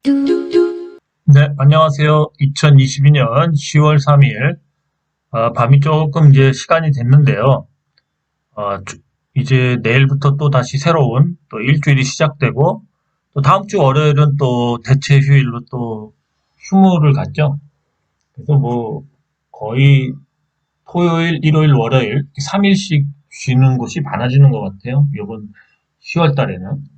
네, 안녕하세요. 2022년 10월 3일, 밤이 조금 이제 시간이 됐는데요. 이제 내일부터 또 다시 새로운 또 일주일이 시작되고, 또 다음 주 월요일은 또 대체 휴일로 또 휴무를 갖죠. 그래서 뭐 거의 토요일, 일요일, 월요일 3일씩 쉬는 곳이 많아지는 것 같아요. 이번 10월 달에는.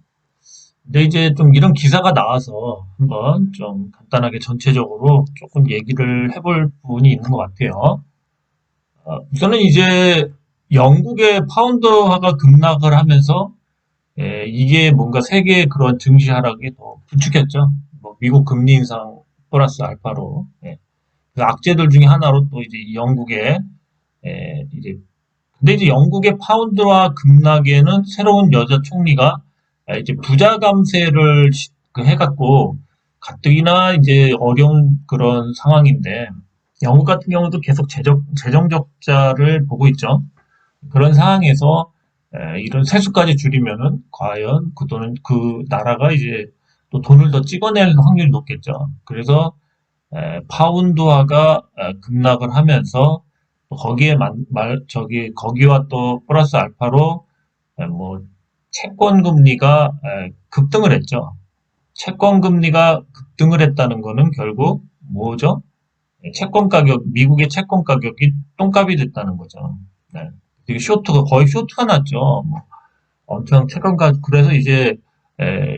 근데 이제 좀 이런 기사가 나와서 한번 좀 간단하게 전체적으로 조금 얘기를 해볼 부분이 있는 것 같아요. 우선은 이제 영국의 파운드화가 급락을 하면서 이게 뭔가 세계의 그런 증시 하락이 더 부추겼죠. 뭐 미국 금리 인상 플러스 알파로. 그 악재들 중에 하나로 또 이제 영국의 이제 근데 이제 영국의 파운드화 급락에는 새로운 여자 총리가 이제 부자 감세를 그 해갖고 가뜩이나 이제 어려운 그런 상황인데 영국 같은 경우도 계속 재정 적자를 보고 있죠. 그런 상황에서 이런 세수까지 줄이면은 과연 그 돈은 그 나라가 이제 또 돈을 더 찍어낼 확률이 높겠죠. 그래서 파운드화가 급락을 하면서 또 거기에 거기와 또 플러스 알파로 뭐 채권 금리가 급등을 했죠. 채권 금리가 급등을 했다는 거는 결국 뭐죠? 채권 가격, 미국의 채권 가격이 똥값이 됐다는 거죠. 네. 되게 거의 쇼트가 났죠. 뭐 엄청 채권 가격, 그래서 이제 에,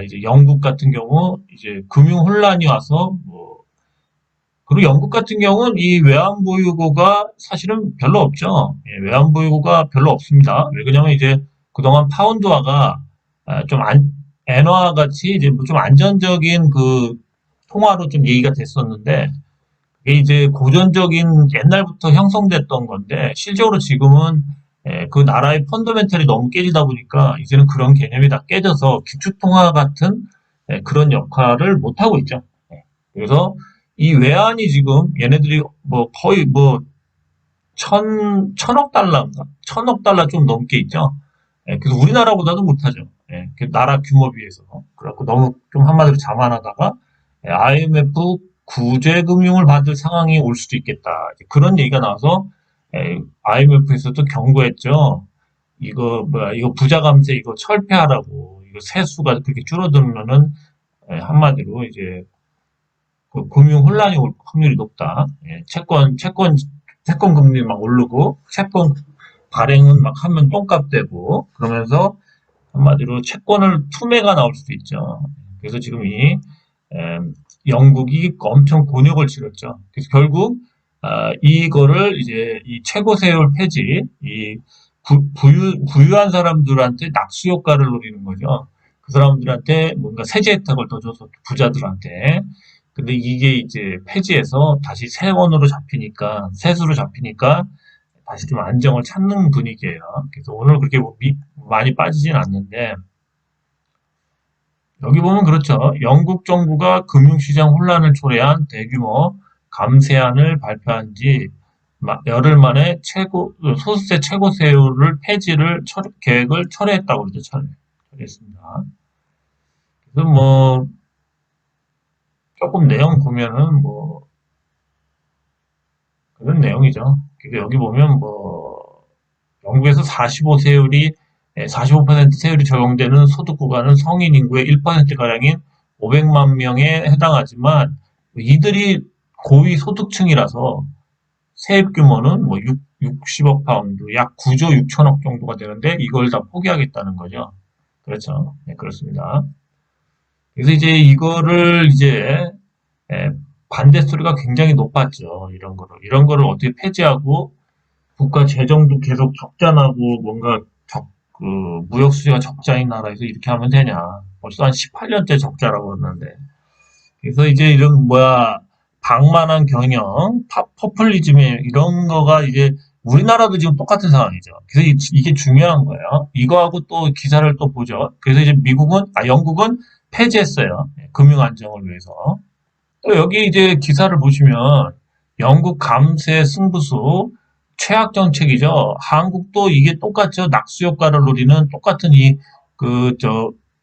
이제 영국 같은 경우 이제 금융 혼란이 와서 뭐 그리고 영국 같은 경우는 이 외환 보유고가 사실은 별로 없죠. 외환 보유고가 별로 없습니다. 왜 그러냐면 이제 그동안 파운드화가 좀 엔화 같이 이제 뭐좀 안전적인 그 통화로 좀 얘기가 됐었는데 이게 이제 고전적인 옛날부터 형성됐던 건데 실적으로 지금은 그 나라의 펀더멘털이 너무 깨지다 보니까 이제는 그런 개념이 다 깨져서 기축통화 같은 그런 역할을 못 하고 있죠. 그래서 이 외환이 지금 얘네들이 뭐 거의 뭐 천억 달러인가? 천억 달러 좀 넘게 있죠. 그래서 우리나라보다도 못하죠. 그 나라 규모 비해서. 그래갖고 너무 좀 한마디로 자만하다가 IMF 구제금융을 받을 상황이 올 수도 있겠다. 그런 얘기가 나와서 IMF에서도 경고했죠. 이거 부자 감세 이거 철폐하라고. 이거 세수가 그렇게 줄어들면은 한마디로 이제 그 금융 혼란이 올 확률이 높다. 채권 금리 막 오르고, 채권 발행은 막 하면 똥값 되고, 그러면서 한마디로 채권을 투매가 나올 수도 있죠. 그래서 지금 영국이 엄청 곤욕을 치렀죠. 그래서 결국, 이거를 이제 이 최고 세율 폐지, 부유한 사람들한테 낙수 효과를 노리는 거죠. 그 사람들한테 뭔가 세제 혜택을 더 줘서 부자들한테 근데 이게 이제 폐지해서 다시 세원으로 잡히니까, 세수로 잡히니까 다시 좀 안정을 찾는 분위기예요. 그래서 오늘 그렇게 뭐 많이 빠지진 않는데, 여기 보면 그렇죠. 영국 정부가 금융시장 혼란을 초래한 대규모 감세안을 발표한 지 열흘 만에 소득세 최고세율을 계획을 철회했다고 그러죠. 철회했습니다. 그래서 뭐, 조금 내용 보면은 뭐, 그런 내용이죠. 그러니까 여기 보면 뭐 영국에서 45% 세율이 적용되는 소득 구간은 성인 인구의 1%가량인 500만 명에 해당하지만 이들이 고위 소득층이라서 세입 규모는 뭐 60억 파운드, 약 9조 6천억 정도가 되는데 이걸 다 포기하겠다는 거죠. 그렇죠. 네, 그렇습니다. 그래서 이제 이거를 이제 에, 반대 소리가 굉장히 높았죠. 이런 거를 어떻게 폐지하고 국가 재정도 계속 적자나고 뭔가 그 무역 수지가 적자인 나라에서 이렇게 하면 되냐. 벌써 한 18년째 적자라고 그러는데. 그래서 이제 이런 방만한 경영, 퍼플리즘 이런 거가 이제 우리나라도 지금 똑같은 상황이죠. 그래서 이게 중요한 거예요. 이거하고 또 기사를 또 보죠. 그래서 이제 영국은 폐지했어요. 금융 안정을 위해서. 또 여기 이제 기사를 보시면 영국 감세 승부수 최악 정책이죠. 한국도 이게 똑같죠. 낙수 효과를 노리는 똑같은 그,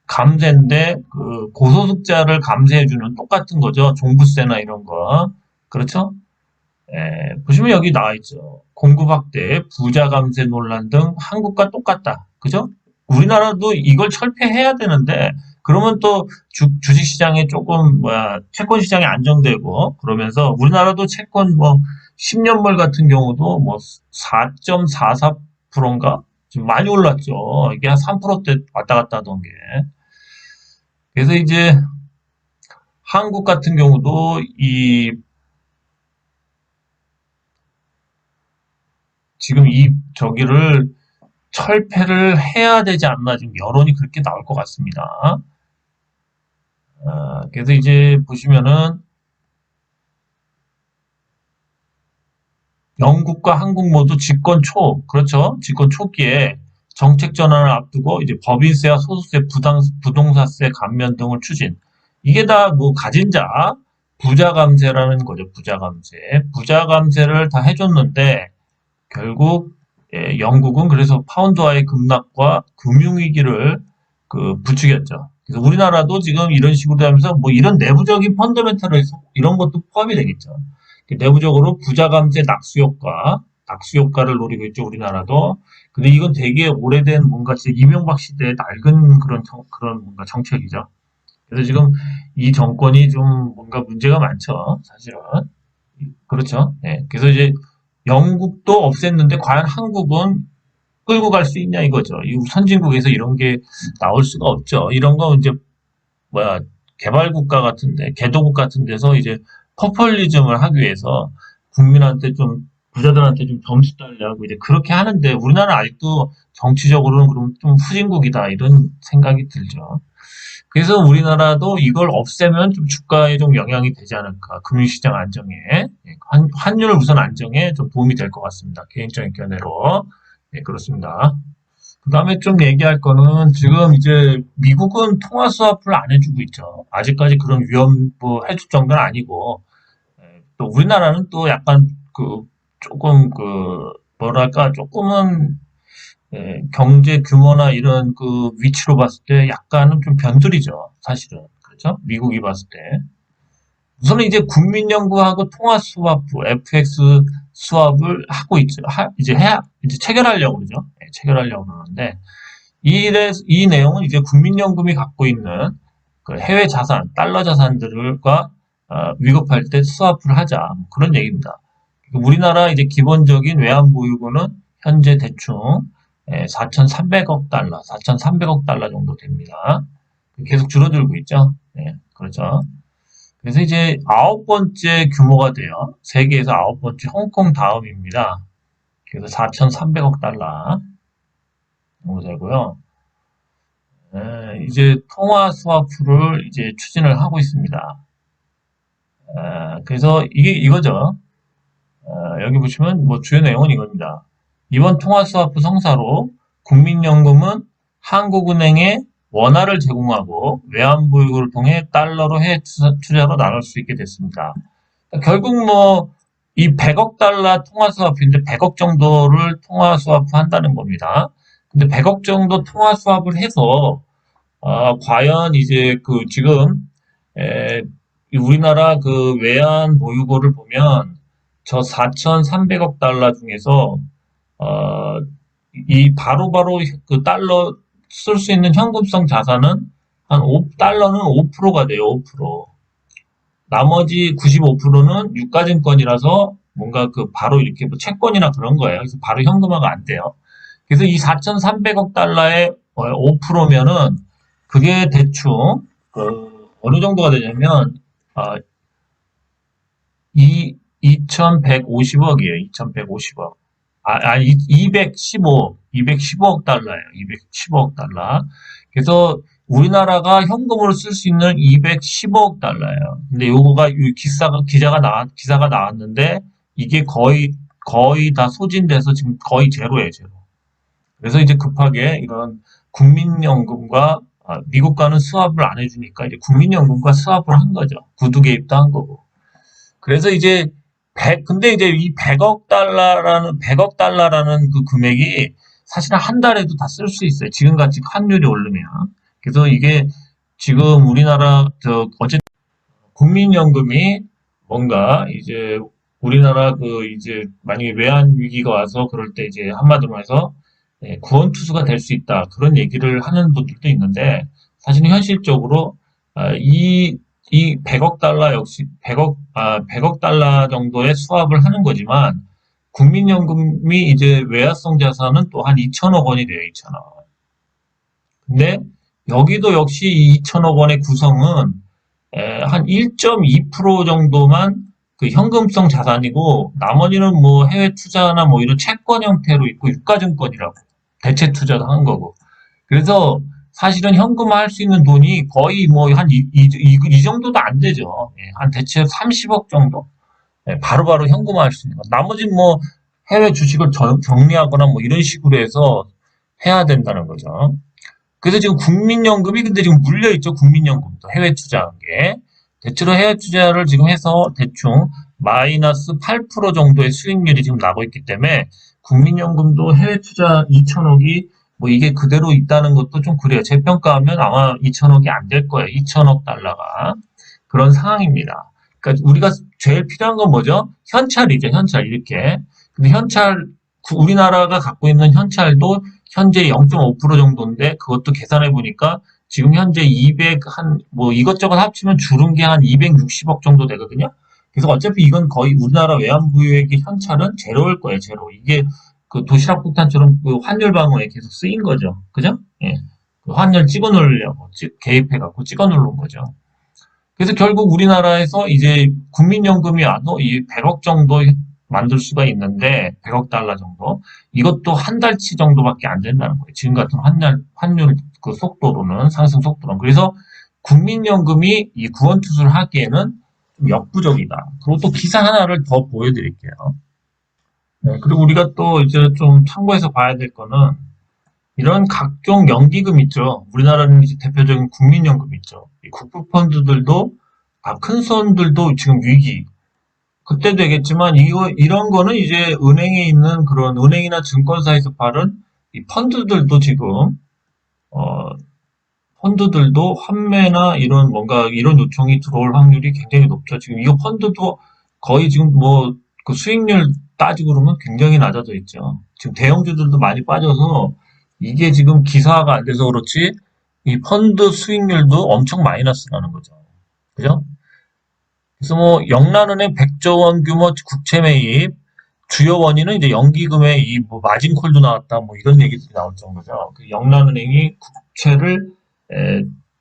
감세인데 그 고소득자를 감세해주는 똑같은 거죠. 종부세나 이런 거. 그렇죠? 보시면 여기 나와 있죠. 공급 확대, 부자 감세 논란 등 한국과 똑같다. 그죠? 우리나라도 이걸 철폐해야 되는데 그러면 또 주식시장에 조금 채권 시장이 안정되고 그러면서 우리나라도 채권 뭐 10년물 같은 경우도 뭐 4.44%인가? 지금 많이 올랐죠. 이게 한 3%대 왔다 갔다 하던 게. 그래서 이제 한국 같은 경우도 지금 저기를 철폐를 해야 되지 않나 지금 여론이 그렇게 나올 것 같습니다. 그래서 이제 보시면은 영국과 한국 모두 그렇죠? 집권 초기에 정책 전환을 앞두고 이제 법인세와 소득세, 부동산세 감면 등을 추진. 이게 다 뭐 가진 부자 감세라는 거죠. 부자 감세. 부자 감세를 다 해줬는데 결국 영국은 그래서 파운드화의 급락과 금융위기를 부추겼죠. 그래서 우리나라도 지금 이런 식으로 하면서 뭐 이런 내부적인 펀더멘털에서 이런 것도 포함이 되겠죠. 내부적으로 부자 감세 낙수 효과를 노리고 있죠, 우리나라도. 근데 이건 되게 오래된 뭔가 진짜 이명박 시대의 낡은 그런 뭔가 정책이죠. 그래서 지금 이 정권이 좀 뭔가 문제가 많죠, 사실은. 그렇죠. 네. 그래서 이제 영국도 없앴는데 과연 한국은 끌고 갈 수 있냐 이거죠. 이 선진국에서 이런 게 나올 수가 없죠. 이런 거 이제 뭐야 개발국가 같은데 개도국 같은 데서 이제 포퓰리즘을 하기 위해서 국민한테 좀 부자들한테 좀 점수 달라고 이제 그렇게 하는데 우리나라는 아직도 정치적으로는 그럼 좀 후진국이다 이런 생각이 들죠. 그래서 우리나라도 이걸 없애면 좀 주가에 좀 영향이 되지 않을까. 금융시장 안정에, 환율 우선 안정에 좀 도움이 될 것 같습니다. 개인적인 견해로. 네, 그렇습니다. 그 다음에 좀 얘기할 거는 지금 이제 미국은 통화 스왑을 안 해주고 있죠. 아직까지 그런 뭐 해줄 정도는 아니고, 또 우리나라는 또 약간 조금 뭐랄까, 조금은 경제 규모나 이런 위치로 봤을 때 약간은 좀 변두리죠. 사실은. 그렇죠? 미국이 봤을 때. 우선은 이제 국민연구하고 통화 스와프, FX 스왑을 하고 있죠. 이제 체결하려고 그러죠. 네, 체결하려고 그러는데, 이 내용은 이제 국민연금이 갖고 있는 해외 자산, 달러 자산들과 위급할 때 스와프를 하자. 뭐 그런 얘기입니다. 우리나라 이제 기본적인 외환 보유고는 현재 대충 4,300억 달러, 4,300억 달러 정도 됩니다. 계속 줄어들고 있죠. 네, 그렇죠. 그래서 이제 9번째 규모가 돼요. 세계에서 9번째 홍콩 다음입니다. 그래서 4,300억 달러 정도 되고요. 이제 통화 스와프를 이제 추진을 하고 있습니다. 그래서 이게 이거죠. 여기 보시면 뭐 주요 내용은 이겁니다. 이번 통화 스와프 성사로 국민연금은 한국은행에 원화를 제공하고 외환보유고를 통해 달러로 해외 투자로 나눌 수 있게 됐습니다. 그러니까 결국 뭐 이 100억 달러 통화 스와프인데 100억 정도를 통화 스와프 한다는 겁니다. 근데 100억 정도 통화 스와프를 해서 과연 이제 지금 에, 우리나라 외환 보유고를 보면 저 4,300억 달러 중에서 어, 이 바로바로 달러 쓸 수 있는 현금성 자산은 한 달러는 5%가 돼요. 5%. 나머지 95%는 유가증권이라서 뭔가 바로 이렇게 뭐 채권이나 그런 거예요. 그래서 바로 현금화가 안 돼요. 그래서 이 4,300억 달러의 5%면은 그게 대충 어느 정도가 되냐면 어, 2,150억이에요. 2,150억. 215억 달러예요. 215억 달러. 그래서 우리나라가 현금으로 쓸 수 있는 215억 달러예요. 근데 요거가 기사가 나왔는데 이게 거의 다 소진돼서 지금 거의 제로예요, 제로. 그래서 이제 급하게 이런 국민연금과 미국과는 스왑을 안 해주니까 이제 국민연금과 스왑을 한 거죠. 구두 개입도 한 거고. 그래서 이제 근데 이제 이 100억 달러라는 그 금액이 사실은 한 달에도 다 쓸 수 있어요. 지금같이 환율이 오르면. 그래서 이게 지금 우리나라 어쨌든 국민연금이 뭔가 이제 우리나라 이제 만약에 외환 위기가 와서 그럴 때 이제 한마디로 해서 구원투수가 될 수 있다 그런 얘기를 하는 분들도 있는데 사실 현실적으로 이 100억 달러 역시 100억 달러 정도의 수합을 하는 거지만 국민연금이 이제 외화성 자산은 또 한 2천억 원이 돼요, 2천억. 근데 여기도 역시 이 2천억 원의 구성은 한 1.2% 정도만 그 현금성 자산이고 나머지는 뭐 해외 투자나 뭐 이런 채권 형태로 있고 유가증권이라고 대체 투자도 한 거고. 그래서 사실은 현금화 할 수 있는 돈이 거의 뭐 한 이 정도도 안 되죠. 한 대체 30억 정도? 바로바로 현금화 할 수 있는 거. 나머지는 뭐 해외 주식을 정리하거나 뭐 이런 식으로 해서 해야 된다는 거죠. 그래서 지금 국민연금이 근데 지금 물려있죠. 국민연금도 해외 투자한 게. 대체로 해외 투자를 지금 해서 대충 마이너스 8% 정도의 수익률이 지금 나고 있기 때문에 국민연금도 해외 투자 2천억이 뭐 이게 그대로 있다는 것도 좀 그래요. 재평가하면 아마 2천억이 안 될 거예요. 2천억 달러가. 그런 상황입니다. 그러니까 우리가 제일 필요한 건 뭐죠? 현찰이죠. 현찰 이렇게. 근데 현찰 우리나라가 갖고 있는 현찰도 현재 0.5% 정도인데 그것도 계산해 보니까 지금 현재 200 한 뭐 이것저것 합치면 줄은 게 한 260억 정도 되거든요. 그래서 어차피 이건 거의 우리나라 외환부유액의 현찰은 제로일 거예요, 제로. 이게 그 도시락 폭탄처럼 그 환율 방어에 계속 쓰인 거죠. 그죠? 예. 그 환율 찍어 놓으려고 개입해 갖고 찍어 놓은 거죠. 그래서 결국 우리나라에서 이제 국민연금이 와도 이 100억 정도 만들 수가 있는데 100억 달러 정도 이것도 한 달치 정도밖에 안 된다는 거예요. 지금 같은 환율 그 속도로는 상승 속도로는 그래서 국민연금이 이 구원투수를 하기에는 좀 역부족이다. 그리고 또 기사 하나를 더 보여드릴게요. 네, 그리고 우리가 또 이제 좀 참고해서 봐야 될 거는 이런 각종 연기금 있죠. 우리나라는 이제 대표적인 국민연금 있죠. 이 국부펀드들도 큰 손들도 지금 위기. 그때 되겠지만 이런 거는 이제 은행에 있는 그런 은행이나 증권사에서 팔은 이 펀드들도 지금 어, 펀드들도 환매나 이런 뭔가 이런 요청이 들어올 확률이 굉장히 높죠. 지금 이거 펀드도 거의 지금 뭐 그 수익률 따지고 그러면 굉장히 낮아져 있죠. 지금 대형주들도 많이 빠져서 이게 지금 기사화가 안 돼서 그렇지 이 펀드 수익률도 엄청 마이너스라는 거죠. 그죠? 그래서 뭐 영란은행 100조 원 규모 국채 매입 주요 원인은 이제 연기금의 이뭐 마진콜도 나왔다 뭐 이런 얘기들이 나올 정도죠. 그 영란은행이 국채를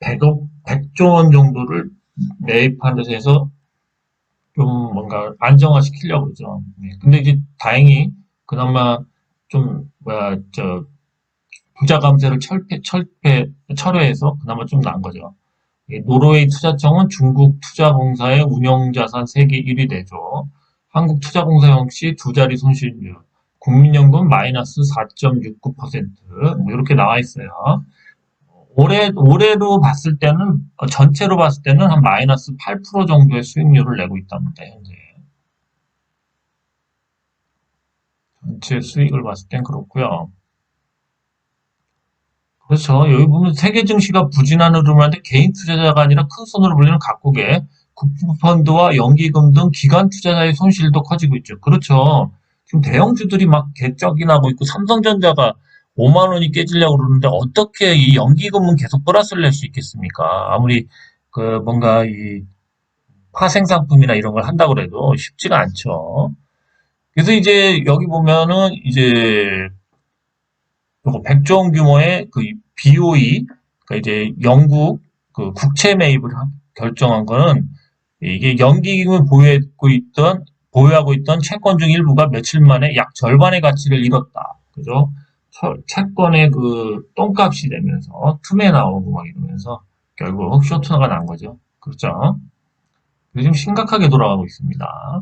100조 원 정도를 매입한 데서 해서 좀 뭔가 안정화시키려고 그러죠. 네. 근데 이제 다행히 그나마 좀 뭐야 부자 감세를 철회해서 그나마 좀 나은 거죠. 노르웨이 투자청은 중국 투자공사의 운영자산 세계 1위 대조. 한국투자공사 역시 두 자리 손실률. 국민연금 마이너스 4.69%. 뭐 이렇게 나와 있어요. 올해로 봤을 때는, 전체로 봤을 때는 한 마이너스 8% 정도의 수익률을 내고 있답니다, 현재. 전체 수익을 봤을 땐 그렇고요. 그렇죠. 여기 보면 세계 증시가 부진한 흐름을 하는데 개인 투자자가 아니라 큰 손으로 불리는 각국의 국부펀드와 연기금 등 기관 투자자의 손실도 커지고 있죠. 그렇죠. 지금 대형주들이 막 개쩍이 나고 있고 삼성전자가 5만 원이 깨지려고 그러는데 어떻게 이 연기금은 계속 플러스를 낼 수 있겠습니까? 아무리 그 뭔가 이 파생상품이나 이런 걸 한다고 해도 쉽지가 않죠. 그래서 이제 여기 보면은 이제 요거 100조 원 규모의 그 BOE, 그러니까 이제 영국 그 국채 매입을 결정한 거는 이게 연기금을 보유하고 있던 채권 중 일부가 며칠 만에 약 절반의 가치를 잃었다. 그죠? 채권의 그 똥값이 되면서 틈에 나오고 막 이러면서 결국 쇼트가 난 거죠. 그렇죠? 요즘 심각하게 돌아가고 있습니다.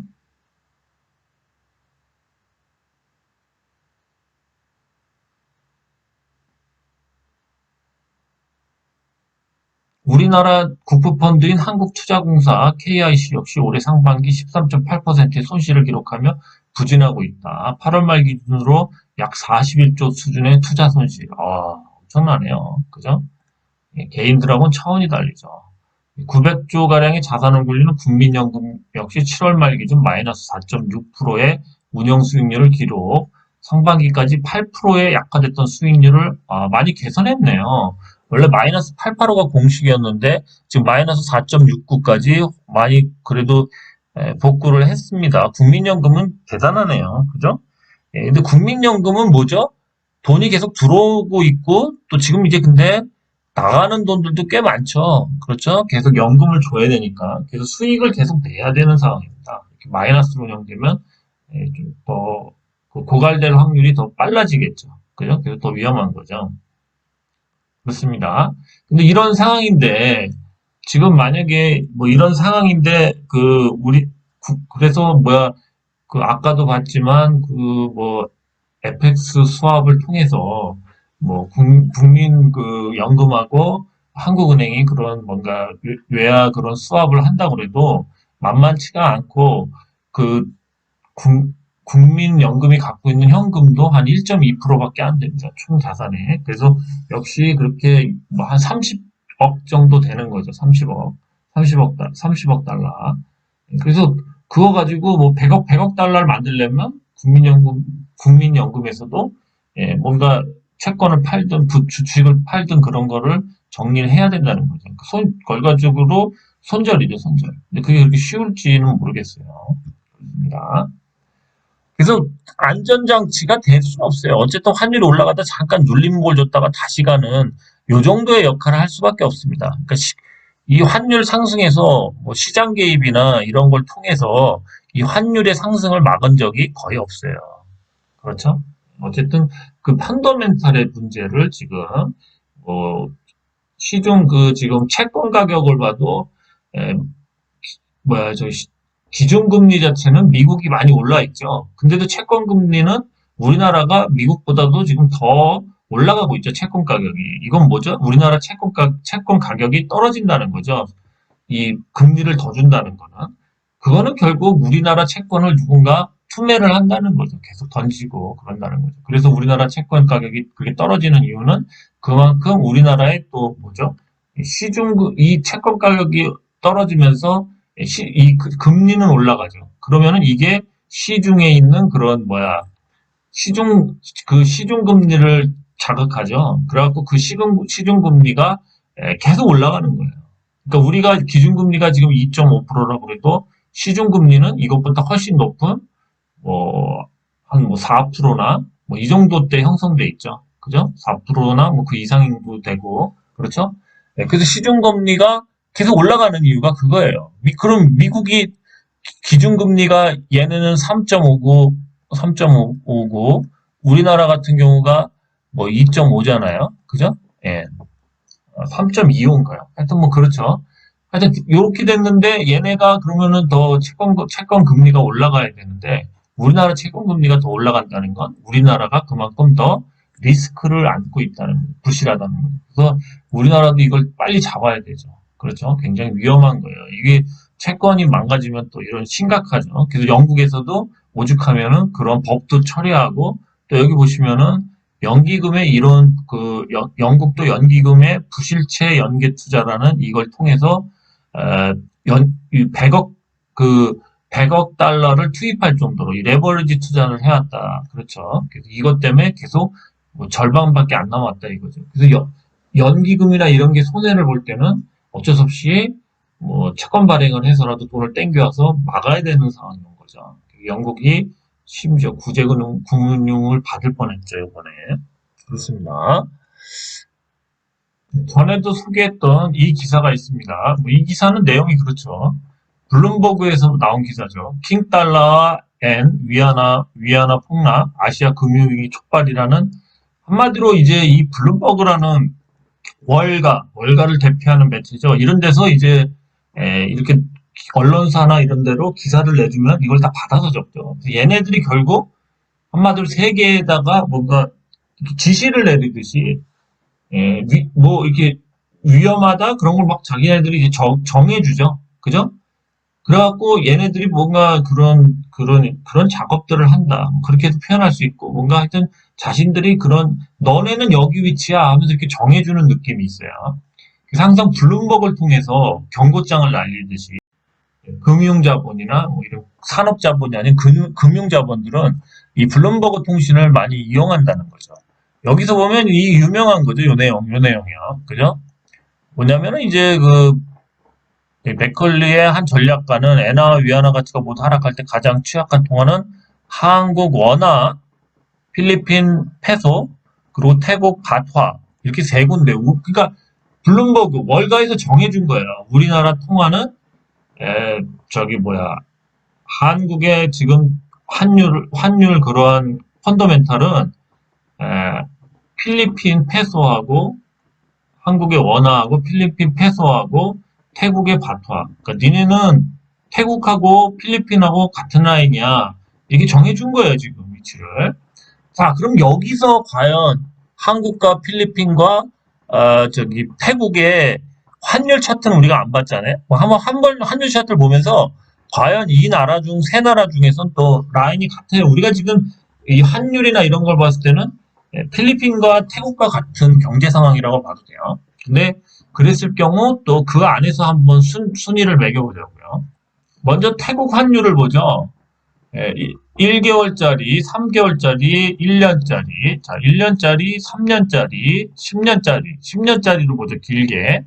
우리나라 국부펀드인 한국투자공사 KIC 역시 올해 상반기 13.8%의 손실을 기록하며 부진하고 있다. 8월 말 기준으로 약 41조 수준의 투자 손실. 엄청나네요. 그죠? 개인들하고는 차원이 다르죠. 900조 가량의 자산을 굴리는 국민연금 역시 7월 말 기준 마이너스 4.6%의 운영 수익률을 기록. 상반기까지 8%에 약화됐던 수익률을 많이 개선했네요. 원래 마이너스 885가 공식이었는데 지금 마이너스 4.69까지 많이 그래도 복구를 했습니다. 국민연금은 대단하네요. 그죠? 근데 국민연금은 뭐죠? 돈이 계속 들어오고 있고 또 지금 이제 근데 나가는 돈들도 꽤 많죠. 그렇죠? 계속 연금을 줘야 되니까 계속 수익을 계속 내야 되는 상황입니다. 이렇게 마이너스로 운영되면 좀더 고갈될 확률이 더 빨라지겠죠. 그죠? 그래서 더 위험한 거죠. 그렇습니다. 근데 이런 상황인데 지금 만약에 뭐 이런 상황인데 그래서 뭐야 아까도 봤지만 뭐 FX 수합을 통해서 뭐 국민 연금하고 한국은행이 그런 뭔가 외화 그런 수합을 한다고 그래도 만만치가 않고 그 국, 국민연금이 갖고 있는 현금도 한 1.2%밖에 안 됩니다. 총 자산에. 그래서 역시 그렇게 뭐 한 30억 정도 되는 거죠. 30억. 30억 달러. 그래서 그거 가지고 뭐 100억 달러를 만들려면 국민연금에서도 뭔가 채권을 팔든 주식을 팔든 그런 거를 정리를 해야 된다는 거죠. 결과적으로 손절이죠, 손절. 근데 그게 그렇게 쉬울지는 모르겠어요. 그렇습니다. 그래서 안전장치가 될 수는 없어요. 어쨌든 환율이 올라가다 잠깐 눌림목을 줬다가 다시 가는 요 정도의 역할을 할 수밖에 없습니다. 그러니까 이 환율 상승에서 뭐 시장 개입이나 이런 걸 통해서 이 환율의 상승을 막은 적이 거의 없어요. 그렇죠? 어쨌든 그 펀더멘탈의 문제를 지금 뭐 시중 지금 채권 가격을 봐도 에, 저 기준금리 자체는 미국이 많이 올라 있죠. 근데도 채권 금리는 우리나라가 미국보다도 지금 더 올라가고 있죠. 채권 가격이. 이건 뭐죠? 우리나라 채권 가격이 떨어진다는 거죠. 이 금리를 더 준다는 거는. 그거는 결국 우리나라 채권을 누군가 투매를 한다는 거죠. 계속 던지고 그런다는 거죠. 그래서 우리나라 채권 가격이 그렇게 떨어지는 이유는 그만큼 우리나라의 또 뭐죠? 이 채권 가격이 떨어지면서 이 금리는 올라가죠. 그러면은 이게 시중에 있는 그런 시중 금리를 자극하죠. 그래갖고 그 시중 금리가 계속 올라가는 거예요. 그러니까 우리가 기준 금리가 지금 2.5%라고 그래도 시중 금리는 이것보다 훨씬 높은 한 4%나 이 정도대 형성돼 있죠. 그죠? 4%나 그 이상도 되고 그렇죠? 그래서 시중 금리가 계속 올라가는 이유가 그거예요. 그럼 미국이 기준금리가 얘네는 3.59, 우리나라 같은 경우가 2.5잖아요. 그죠? 예. 3.25인가요? 하여튼 그렇죠. 하여튼 이렇게 됐는데 얘네가 그러면은 더 채권 금리가 올라가야 되는데 우리나라 채권 금리가 더 올라간다는 건 우리나라가 그만큼 더 리스크를 안고 있다는 거예요. 부실하다는 거예요. 그래서 우리나라도 이걸 빨리 잡아야 되죠. 그렇죠? 굉장히 위험한 거예요. 이게 채권이 망가지면 또 이런 심각하죠. 그래서 영국에서도 오죽하면은 그런 법도 처리하고 또 여기 보시면은 연기금의 이런 영국도 연기금의 부실체 연계 투자라는 이걸 통해서 100억 100억 달러를 투입할 정도로 이 레버리지 투자를 해왔다. 그렇죠. 그래서 이것 때문에 계속 절반밖에 안 남았다 이거죠. 그래서 연기금이나 이런 게 손해를 볼 때는 어쩔 수 없이 채권 발행을 해서라도 돈을 땡겨와서 막아야 되는 상황인 거죠. 영국이 심지어 구제금융을 받을 뻔했죠, 이번에. 그렇습니다. 전에도 소개했던 이 기사가 있습니다. 이 기사는 내용이 그렇죠. 블룸버그에서 나온 기사죠. 킹달러와 위안화 폭락, 아시아 금융위기 촉발이라는 한마디로 이제 이 블룸버그라는 월가를 대표하는 매체죠. 이런 데서 이제 이렇게 언론사나 이런 데로 기사를 내주면 이걸 다 받아서 적죠. 얘네들이 결국 한마디로 세계에다가 뭔가 지시를 내리듯이 이렇게 위험하다 그런 걸 막 자기네들이 이제 정해주죠. 그죠? 그래갖고 얘네들이 뭔가 그런 작업들을 한다. 그렇게도 표현할 수 있고 뭔가 하여튼 자신들이 너네는 여기 위치야 하면서 이렇게 정해주는 느낌이 있어요. 그래서 항상 블룸버그를 통해서 경고장을 날리듯이 금융자본이나 뭐 이런 산업자본이 아닌 금융자본들은 이 블룸버그 통신을 많이 이용한다는 거죠. 여기서 보면 이 유명한 거죠. 요 내용이요. 그죠? 뭐냐면은 이제 그 맥컬리의 한 전략가는 엔화와 위안화 가치가 모두 하락할 때 가장 취약한 통화는 한국 원화, 필리핀 페소, 그리고 태국 바트화 이렇게 세 군데. 그러니까 블룸버그 월가에서 정해준 거예요. 우리나라 통화는 저기 뭐야 한국의 지금 환율 그러한 펀더멘탈은 에, 필리핀 페소하고 한국의 원화하고 필리핀 페소하고 태국의 바트화. 그러니까 니네는 태국하고 필리핀하고 같은 라인이야. 이게 정해준 거예요 지금 위치를. 자, 그럼 여기서 과연 한국과 필리핀과 저기 태국의 환율 차트는 우리가 안 봤잖아요. 뭐 한번 환율 차트를 보면서 과연 이 나라 중 세 나라 중에선 또 라인이 같아요. 우리가 지금 이 환율이나 이런 걸 봤을 때는 필리핀과 태국과 같은 경제 상황이라고 봐도 돼요. 근데 그랬을 경우 또 그 안에서 한번 순위를 매겨보자고요. 먼저 태국 환율을 보죠. 1개월짜리, 3개월짜리, 1년짜리, 자, 1년짜리, 3년짜리, 10년짜리, 10년짜리로 보죠, 길게.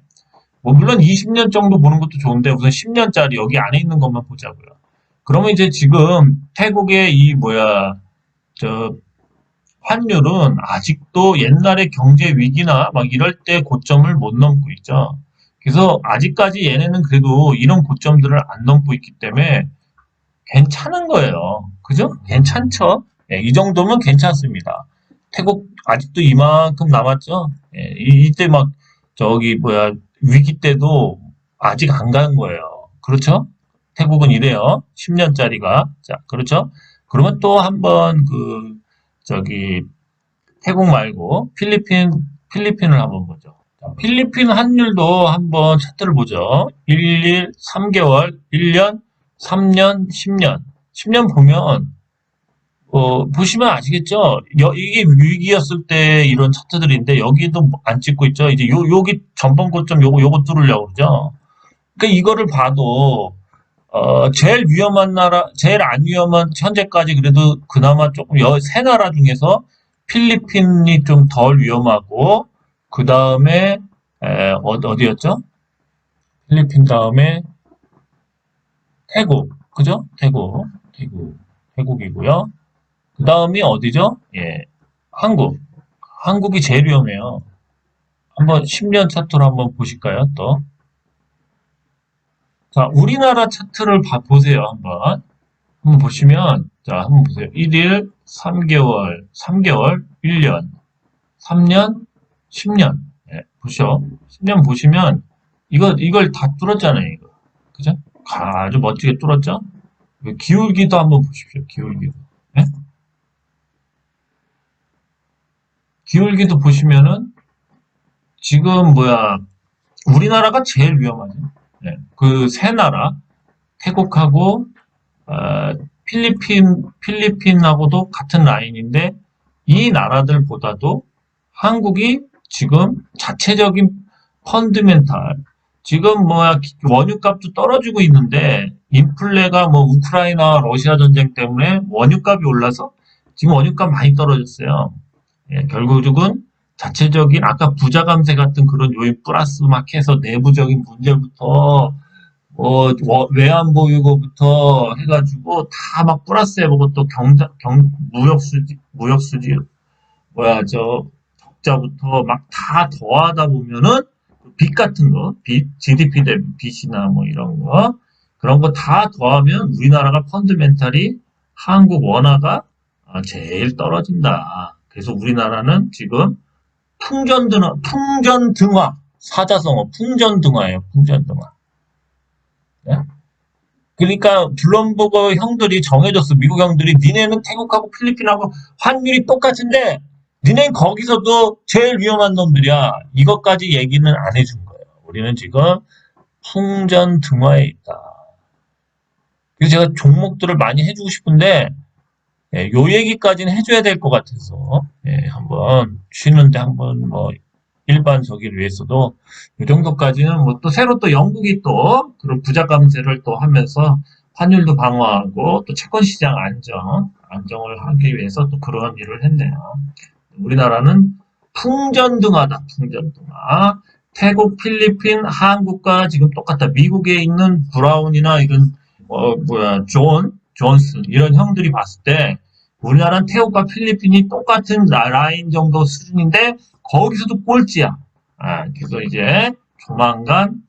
뭐, 물론 20년 정도 보는 것도 좋은데, 우선 10년짜리, 여기 안에 있는 것만 보자고요. 그러면 이제 지금 태국의 이, 뭐야, 저, 환율은 아직도 옛날에 경제 위기나 막 이럴 때 고점을 못 넘고 있죠. 그래서 아직까지 얘네는 그래도 이런 고점들을 안 넘고 있기 때문에 괜찮은 거예요. 그죠? 괜찮죠? 예, 이 정도면 괜찮습니다. 태국 아직도 이만큼 남았죠? 예, 이때 막 저기 뭐야 위기 때도 아직 안 간 거예요. 그렇죠? 태국은 이래요. 10년짜리가. 자, 그렇죠? 그러면 또 한번 그 저기 태국 말고 필리핀을 한번 보죠. 자, 필리핀 환율도 한번 차트를 보죠. 3개월, 1년, 3년, 10년. 10년 보면, 보시면 아시겠죠? 이게 위기였을 때 이런 차트들인데, 여기도 안 찍고 있죠? 이제 여기 전번 고점 요거 뚫으려고 그러죠? 그러니까 이거를 봐도, 제일 위험한 나라, 제일 안 위험한, 현재까지 그래도 그나마 조금 세 나라 중에서 필리핀이 좀 덜 위험하고, 그 다음에, 어디였죠? 필리핀 다음에 태국, 그죠? 태국이고요. 그 다음이 어디죠? 예, 한국. 한국이 제일 위험해요. 한번 10년 차트로 한번 보실까요? 또. 자, 우리나라 차트를 보세요. 한번 보시면, 자, 한번 보세요. 1일, 3개월, 1년, 3년, 10년. 예, 보시죠. 10년 보시면, 이걸 다 뚫었잖아요, 이거. 그죠? 아주 멋지게 뚫었죠? 기울기도 한번 보십시오, 기울기도. 예? 기울기도 보시면은, 지금 뭐야, 우리나라가 제일 위험하죠. 예, 그 세 나라, 태국하고 필리핀하고도 같은 라인인데 이 나라들보다도 한국이 지금 자체적인 펀드멘탈 지금 뭐야 원유값도 떨어지고 있는데 인플레가 뭐 우크라이나 러시아 전쟁 때문에 원유값이 올라서 지금 원유값 많이 떨어졌어요. 예, 결국은 자체적인 아까 부자 감세 같은 그런 요인 플러스 막 해서 내부적인 문제부터 외환 보유고부터 해가지고 다 막 플러스 해보고 또 무역 수지, 뭐야, 적자부터 막 다 더하다 보면은 빚 같은 거, GDP 대비 빚이나 뭐 이런 거, 그런 거 다 더하면 우리나라가 펀드멘탈이 한국 원화가 제일 떨어진다. 그래서 우리나라는 지금 풍전등화, 사자성어, 풍전등화예요, 풍전등화. 네? 그러니까 블룸버그 형들이 정해졌어. 미국 형들이 니네는 태국하고 필리핀하고 환율이 똑같은데 니네는 거기서도 제일 위험한 놈들이야. 이것까지 얘기는 안 해준 거예요. 우리는 지금 풍전등화에 있다. 그래서 제가 종목들을 많이 해주고 싶은데 요 얘기까지는 해줘야 될 것 같아서 한번 쉬는데 한번 뭐 일반 저기를 위해서도 이 정도까지는 뭐 또 새로 또 영국이 또 그런 부자 감세를 또 하면서 환율도 방어하고 또 채권 시장 안정을 하기 위해서 또 그런 일을 했네요. 우리나라는 풍전등화다, 풍전등화. 태국, 필리핀, 한국과 지금 똑같다. 미국에 있는 브라운이나 이런, 존슨, 이런 형들이 봤을 때, 우리나라는 태국과 필리핀이 똑같은 라인 정도 수준인데, 거기서도 꼴찌야. 그래서 이제 조만간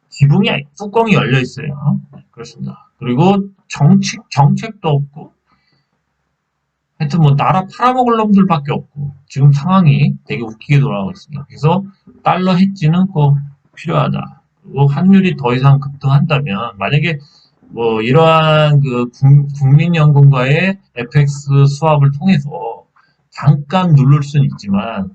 지붕이, 뚜껑이 열려 있어요. 그렇습니다. 그리고 정책도 없고, 하여튼 뭐 나라 팔아먹을 놈들밖에 없고 지금 상황이 되게 웃기게 돌아가고 있습니다. 그래서 달러 해지는 꼭 필요하다. 그리고 환율이 더 이상 급등한다면 만약에 뭐 이러한 그 국민연금과의 FX 수합을 통해서 잠깐 누를 수는 있지만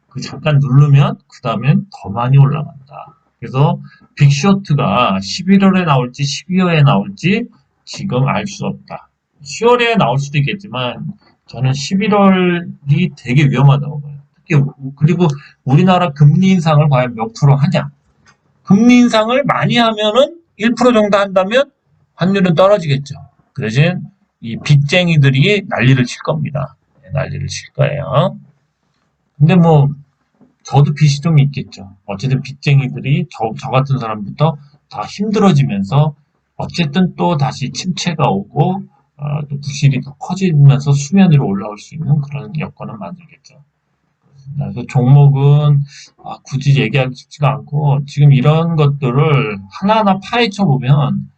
그 잠깐 누르면 그 다음엔 더 많이 올라간다. 그래서 빅쇼트가 11월에 나올지 12월에 나올지 지금 알 수 없다. 10월에 나올 수도 있겠지만 저는 11월이 되게 위험하다고 봐요. 그리고 우리나라 금리 인상을 과연 몇 프로 하냐? 금리 인상을 많이 하면은 1% 정도 한다면 환율은 떨어지겠죠. 그 대신 이 빚쟁이들이 난리를 칠 겁니다. 난리를 칠 거예요. 근데 뭐 저도 빚이 좀 있겠죠. 어쨌든 빚쟁이들이 저 같은 사람부터 다 힘들어지면서 어쨌든 또 다시 침체가 오고 또 부실이 더 커지면서 수면 위로 올라올 수 있는 그런 여건을 만들겠죠. 그래서 종목은 굳이 얘기하기 쉽지가 않고 지금 이런 것들을 하나하나 파헤쳐 보면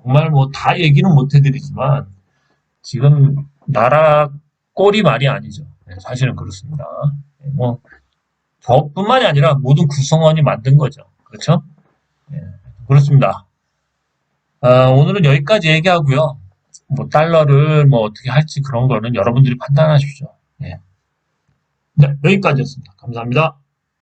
정말 뭐 다 얘기는 못 해드리지만 지금 나라 꼴이 말이 아니죠. 사실은 그렇습니다. 뭐 저뿐만이 아니라 모든 구성원이 만든 거죠. 그렇죠? 예, 그렇습니다. 오늘은 여기까지 얘기하고요. 뭐 달러를 뭐 어떻게 할지 그런 거는 여러분들이 판단하십시오. 예. 네, 여기까지였습니다. 감사합니다.